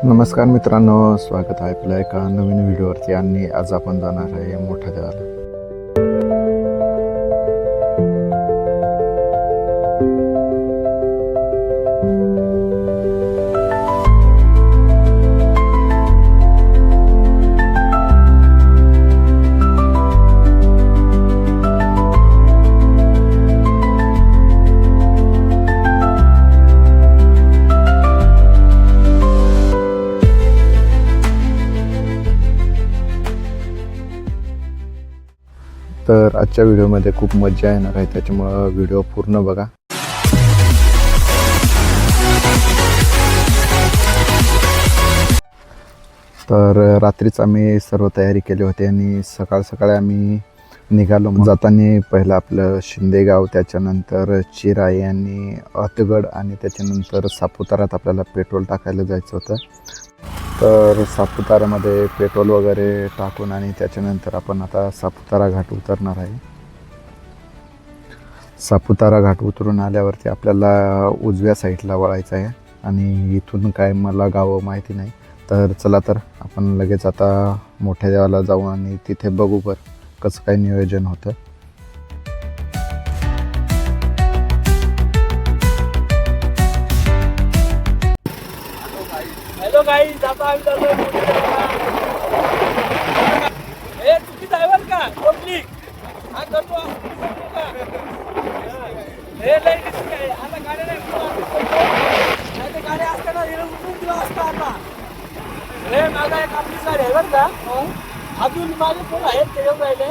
नमस्कार मित्रांनो, स्वागत आहे आपल्या एका नवीन व्हिडिओवरती. आणि आज आपण जाणार आहे मोठ्या देवाला. तर आजच्या व्हिडिओमध्ये खूप मजा येणार आहे, त्याच्यामुळं व्हिडिओ पूर्ण बघा. तर रात्रीच आम्ही सर्व तयारी केली होती आणि सकाळ सकाळी आम्ही निघालो. जाताना पहिलं आपलं शिंदेगाव, त्याच्यानंतर चिराई आणि अहतगड आणि त्याच्यानंतर सापुतारात आपल्याला पेट्रोल टाकायला जायचं होतं. तर सापुतारामध्ये पेट्रोल वगैरे टाकून आणि त्याच्यानंतर आपण आता सापुतारा घाट उतरणार आहे. सापुतारा घाट उतरून आल्यावरती आपल्याला उजव्या साईडला वळायचं आहे आणि इथून काय मला गावं माहिती नाही. तर चला, तर आपण लगेच आता मोठ्या देवाला जाऊ आणि तिथे बघू बरं कसं काय नियोजन होतं. हॅलो गाईज, जातो आम्ही हे चुकी ड्रायव्हर का पब्लिक हा करतो हे लई रिस्क आहे. आता गाड्या नाही गाड्या असताना उठून दिला असता. आता हे माझा एक आपली ड्रायव्हर का अजून माझे कोण आहेत ते येऊन राहिले.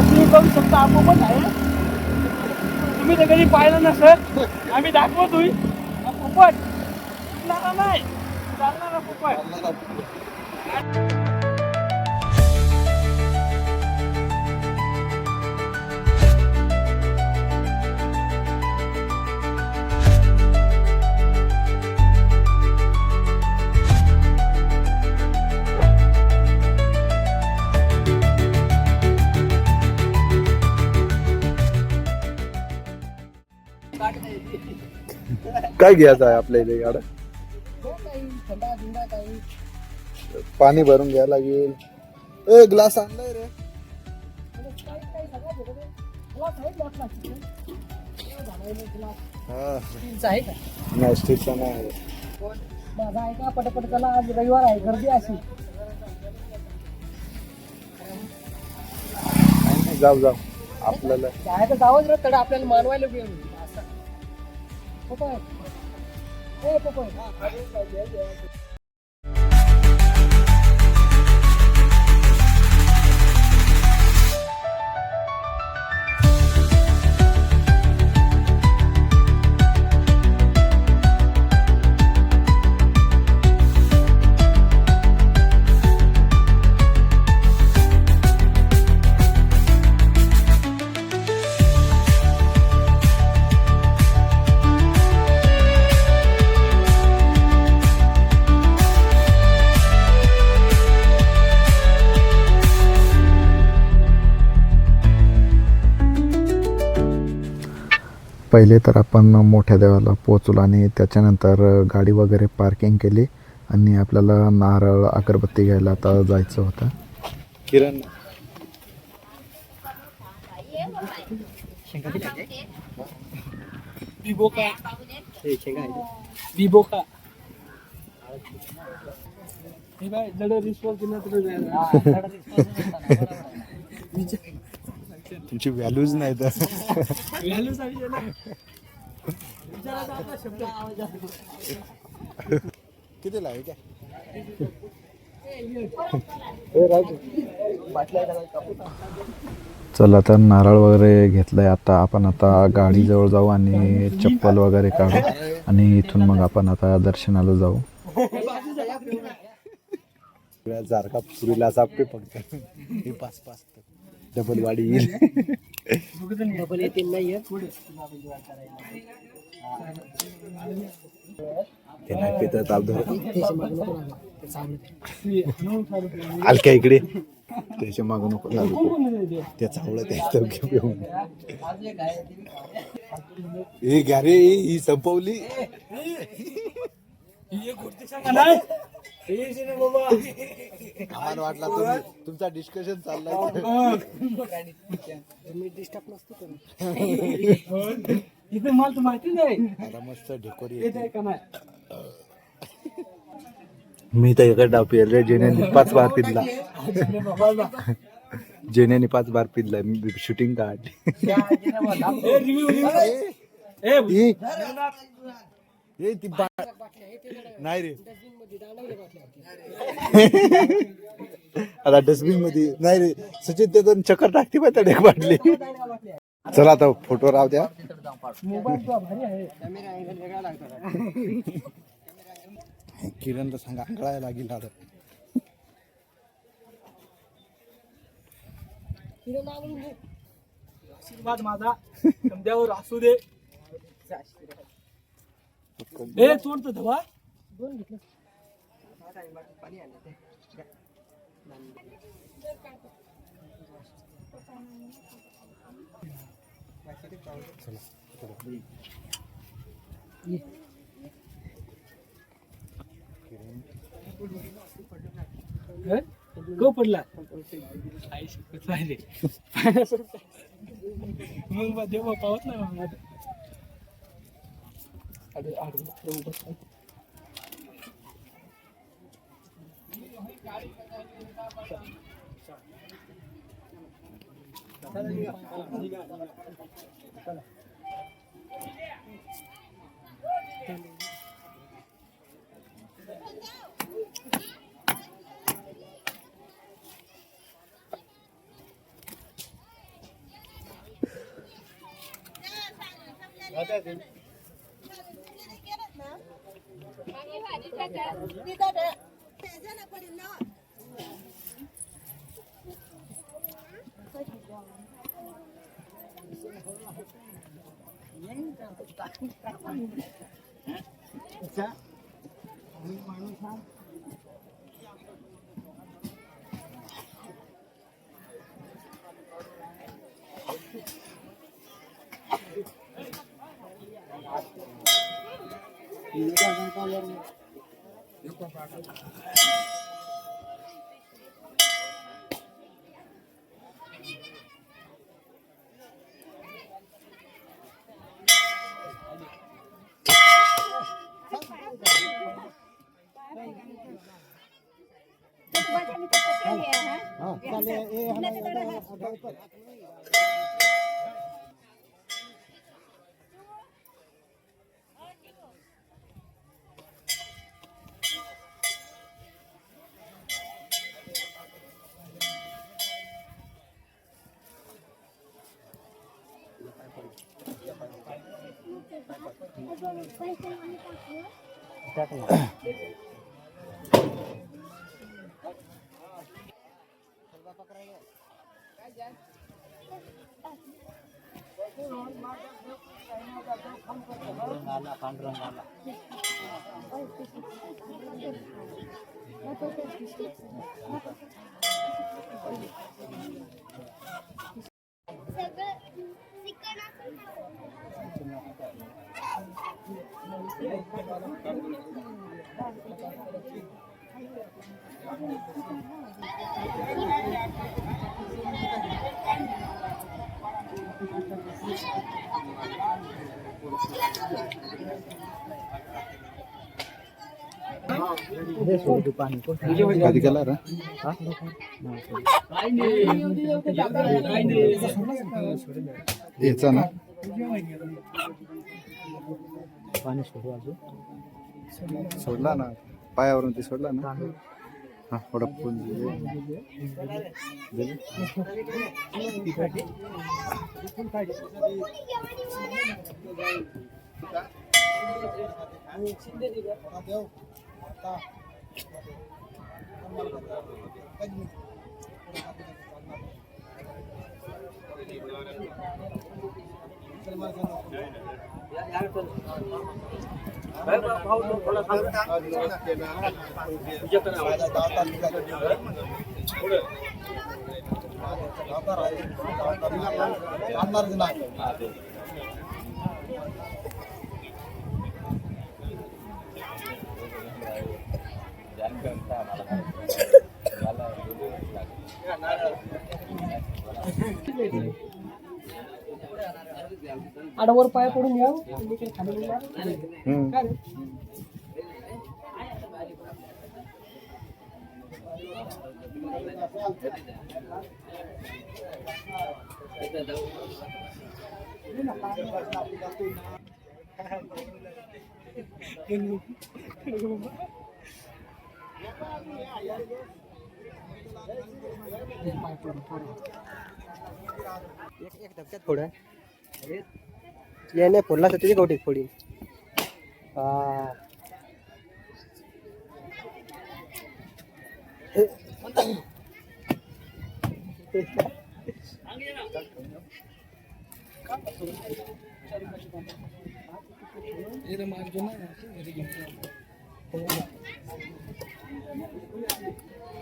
तुम्ही बघू शकता, आपोआपच आहे. तुम्ही तर कधी पाहिलं नसत, आम्ही दाखवतोय. पोपट नाही चालणार पोपट. काय घ्यायचं आहे आपल्या इथे गाड्या? पाणी भरून घ्यायला लागेल. ए ग्लास आणलाय रे. नाही स्टीलचा नाही. माझा आहे का पटपट चला, आज रविवार आहे, गर्दी अशी. जाऊ जाऊ आपल्याला जायचं जावंच रे, तडा आपल्याला मानवायला वेळ होईल. पोपट ए पोपट पहिले तर आपण मोठ्या देवाला पोहोचलो आणि त्याच्यानंतर गाडी वगैरे पार्किंग केली आणि आपल्याला नारळ अगरबत्ती घ्यायला आता जायचं होतं. किरण बिबोका हे बाय जड रिस्पॉन्स दिला तर तुमची व्हॅल्यूज नाही तर व्हॅल्यू सांगितलं ना. किती लागेल काय? चला, तर नारळ वगैरे घेतलंय. आता आपण गाडीजवळ जाऊ आणि चप्पल वगैरे काढू आणि इथून मग आपण आता दर्शनाला जाऊ. का पुरीला सापटे फक्त पाच पाच डबल गाडी येईल. डबल येते नाही ते नाही पितात हलक्या इकडे त्याच्या मागं नको लागू. त्या चावलं त्या घेऊन हे घ्या रे, ही संपवली. ही एक गोष्ट सांगा नाही बाबा आम्हाला वाटला तुमचा डिस्कशन चाललाय मी डिस्टर्ब नसतो करत. इथे मला तर माहिती नाही आता मस्त ढेकोरी येत आहे का नाही मी तर एका डाव पेरले जेने 5 बार पिदला जेने 5 बार पिदला शूटिंग काढली ए ती नाही रे आता डस्टबिन मध्ये नाही रे सचिन ते दोन चक्कर टाकते पाहिजे डेक बाटली चला आता फोटो राव द्या मोबाईल तो भारी आहे कॅमेरा अँगल वेगळा लागतो. किरणला सांगा कळायला लागेल आता आशीर्वाद माझा समद्यावर असू दे ए तोड तर धवा दोन घेतलं. को पडला आई शिकत राहिले मग बा देवा पावत नाही मग कधी केला रे याचा ना पाणी सोडू अजून सोडला ना पायावरून ते सोडला ना हा थोडा फुल आडवर पाय पडून घ्या तुम्ही काही खाली गेला. काय रे? एक धक्क्यात फोडा. याने फोडला तर तुझी कवटीत फोडी.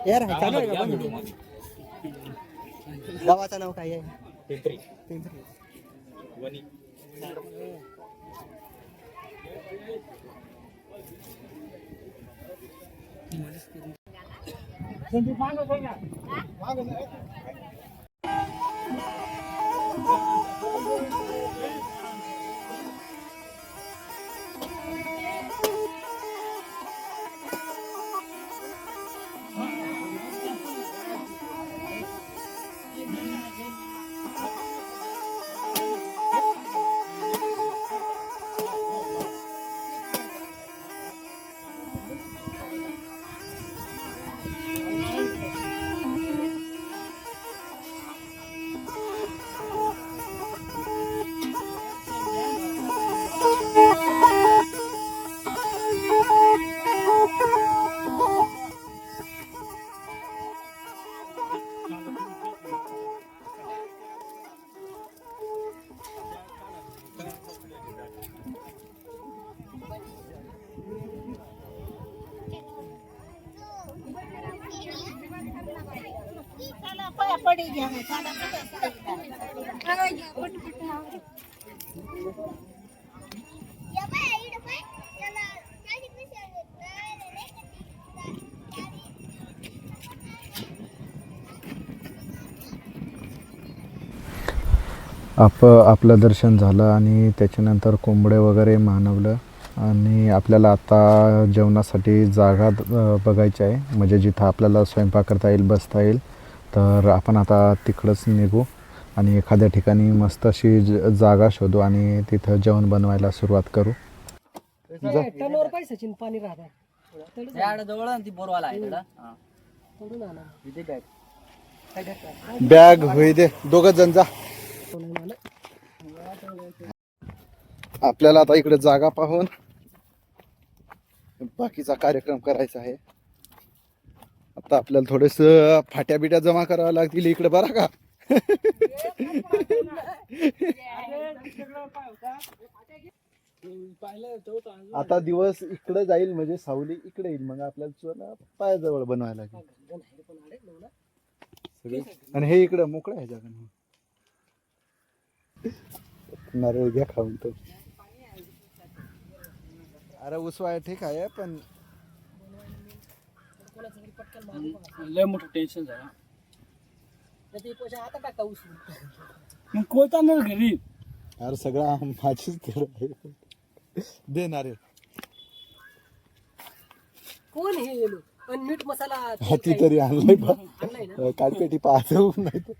यार चालू आहे का बंद? गावाचं नाव काय आहे? पिंपरी. आपलं दर्शन झालं आणि त्याच्यानंतर कोंबडे वगैरे मानवलं आणि आपल्याला आता जेवणासाठी जागा बघायची आहे, म्हणजे जिथं आपल्याला स्वयंपाक करता येईल, बसता येईल. तर आपण आता तिकडंच निघू आणि एखाद्या ठिकाणी मस्त अशी जागा शोधू आणि तिथं जेवण बनवायला सुरुवात करू. टनवर काय सचिन पाणी राहतात जवळ ती बोरवाला आहे पडून आणा. बॅग होई दे, दोघं जण जा. आपल्याला आता इकडे जागा पाहून बाकीचा कार्यक्रम करायचा आहे. आता आपल्याला थोडेस फाट्या बिट्या जमा कराव्या लागतील इकडे, बरं का? आता दिवस इकडे जाईल म्हणजे सावली इकडे येईल, मग आपल्याला पायाजवळ बनवायला लागेल. आणि हे इकडं मोकळं आहे जागा. नारळ घ्या खाऊन तो. अरे उसवाय ठीक आहे, पण लय मोठं टेन्शन झालं. आता टाका उचलून. मग कोणता ना घरी अरे सगळं माझीच आहे. देणार आहे कोण हे गेलो पण मीठ मसाला हाती तरी आणलाय बा. आणलाय ना. कालपेटी पाहतो नाही तर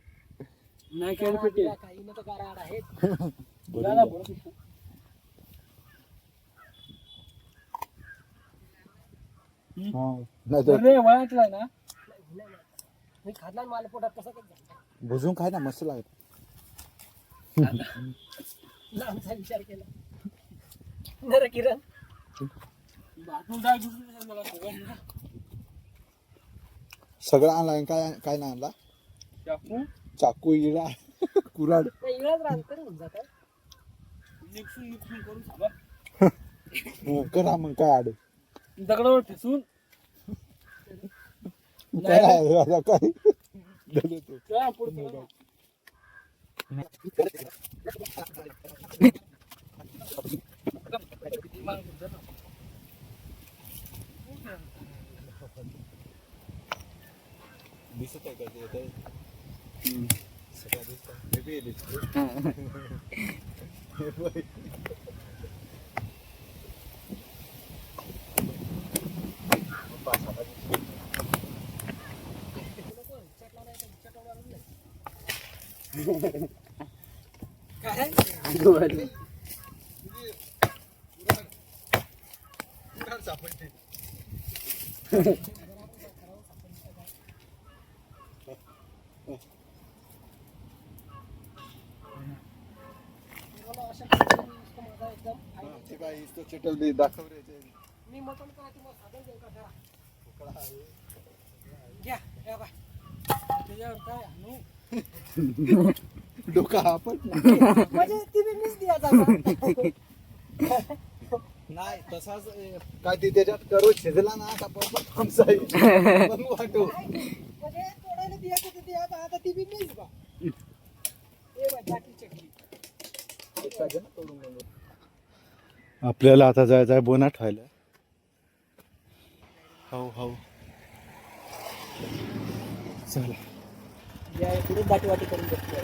नाही केलं पेटी काही न तर गारा आहे. नाही तर अरे वळाटलाय ना. मी खाल्ला मला पोटात कसं काय झालं? भुजून खाय ना, मस्त लागत. लांबचा विचार केला नर किरण. बाथरूम डाळ दुसरी मला सगळं सगळं आणलाय. काय काय नाही आणला? चाकू चाकू, इळा, कुराड. नाही इळाच राहत तरी होऊन जात. निपसून करून सगळं करा मग काय आड दगडावर ठेसून काय आहे आता काय त्या पुढचं दिसत आहे का ते सगळं दिसतं दाखव रे मी मटण करायचं मग साधन देऊ का जरा घ्या घ्या बाय त्याच्यावर काय आणू डोका आपण म्हणजे ती बी मीच द्यायचा नाही तसाच काय ते त्याच्यात करू शिजला ना का परत आमचा मग वाटू म्हणजे तोडायला द्यायचं तर द्यायचं आता ती बी मीच बा ए बाय बाकी चटणी आपल्याला आता जायचं आहे बोनाट व्हायला हो हो चला या पुढे बाटी वाटी करून बसतोय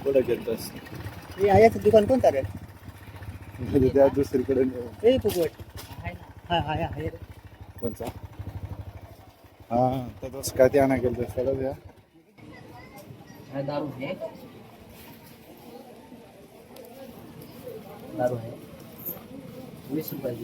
कुठं घेतोस हे आयाचं दुकान कोणतं रे त्या दुसरीकडे नेऊ. ए फुगवट हा हा हा कोणचा हा तर तसं काय ते आणा गेलं त्याला द्या दारू है दारू है 20 रुपये